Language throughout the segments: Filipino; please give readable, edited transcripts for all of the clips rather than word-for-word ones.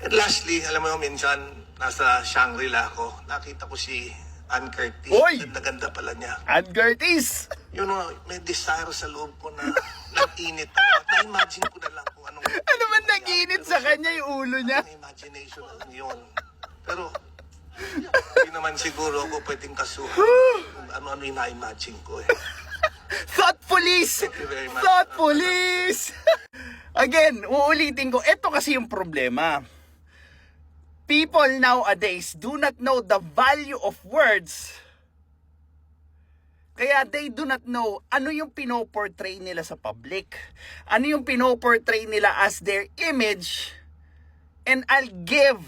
And lastly, alam mo, minsan, nasa Shangri-La ako, nakita ko si Ann Curtis. Oy! Ganda pala niya. Ann Curtis! Yun know, may desire sa loob ko na nag-init talaga. Na-imagine ko na lang kung anong... Ano man nag-init sa kanya yung ulo niya? Ang imagination lang yun. Pero, hindi naman siguro ako pwedeng kasuhan kung ano-ano yung na-imagine ko eh. Thought police! Thank you very much. Thought police! Again, uulitin ko, ito kasi yung problema. People nowadays do not know the value of words. Kaya they do not know ano yung pinoportray nila sa public. Ano yung pinoportray nila as their image. And I'll give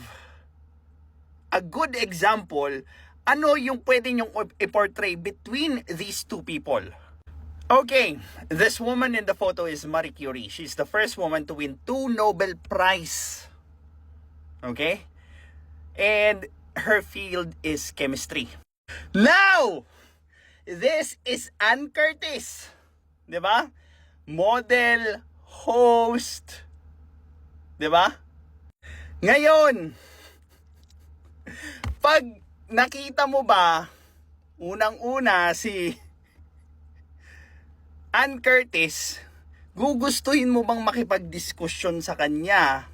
a good example. Ano yung pwede nyong i-portray between these two people. Okay, this woman in the photo is Marie Curie. She's the first woman to win 2 Nobel Prize. Okay? And her field is chemistry. Now, this is Ann Curtis. Diba? Model, host. Diba? Ngayon, pag nakita mo ba, unang-una si Ann Curtis, gugustuhin mo bang makipagdiskusyon sa kanya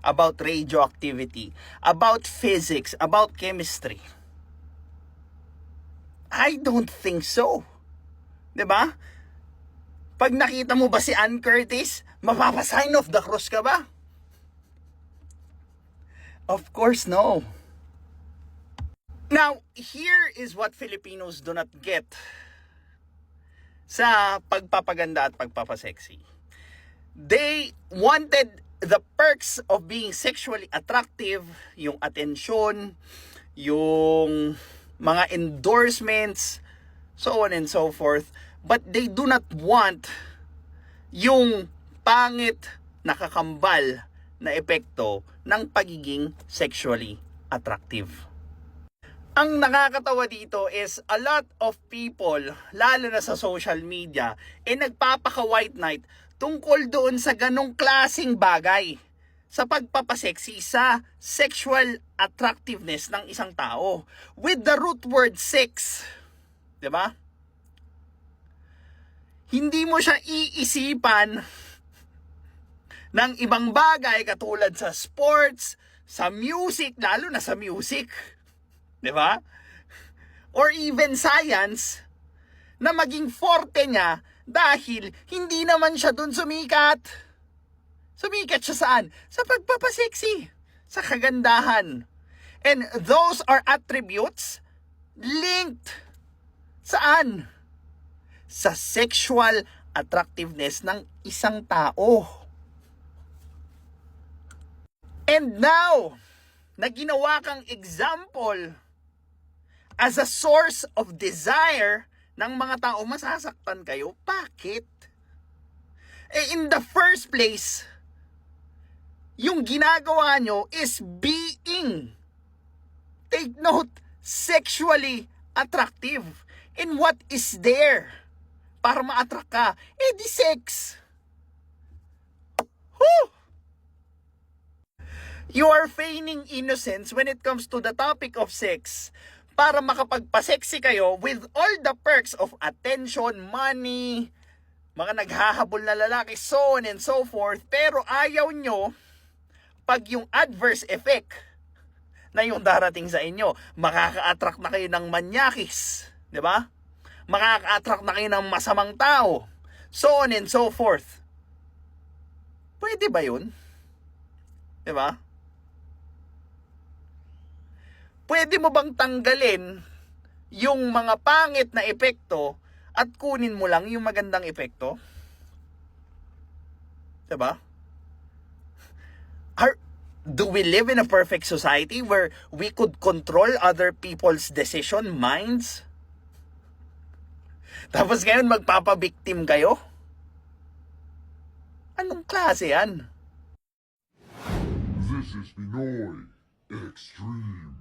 about radioactivity, about physics, about chemistry? I don't think so. 'Di ba? Pag nakita mo ba si Ann Curtis, mapapasign of the cross ka ba? Of course no. Now, here is what Filipinos do not get sa pagpapaganda at pagpapasexy. They wanted the perks of being sexually attractive, yung atensyon, yung mga endorsements, so on and so forth. But they do not want yung pangit, nakakambal na epekto ng pagiging sexually attractive. Ang nakakatawa dito is a lot of people, lalo na sa social media, nagpapaka-white knight tungkol doon sa ganong klaseng bagay sa pagpapasexy, sa sexual attractiveness ng isang tao. With the root word sex. Diba? Hindi mo siya iisipan ng ibang bagay katulad sa sports, sa music, lalo na sa music. Diba? Or even science, na maging forte niya dahil hindi naman siya dun sumikat. Sumikat siya saan? Sa pagpapasexy. Sa kagandahan. And those are attributes linked saan? Sa sexual attractiveness ng isang tao. And now, na ginawa kang example as a source of desire ng mga tao, masasaktan kayo. Bakit? In the first place, yung ginagawa nyo is being, take note, sexually attractive. And what is there para ma-attract ka? Di sex. Whew! You are feigning innocence when it comes to the topic of sex para makapagpa-sexy kayo with all the perks of attention, money, mga naghahabol na lalaki, so on and so forth. Pero ayaw nyo pag yung adverse effect na yung darating sa inyo. Makaka-attract na kayo ng manyakis. Diba? Makaka-attract na kayo ng masamang tao. So on and so forth. Pwede ba yun? Diba? Pwede mo bang tanggalin yung mga pangit na epekto at kunin mo lang yung magandang epekto? Diba? Do we live in a perfect society where we could control other people's decision minds? Tapos ngayon magpapabiktim kayo? Anong klase yan? This is Pinoy Extreme.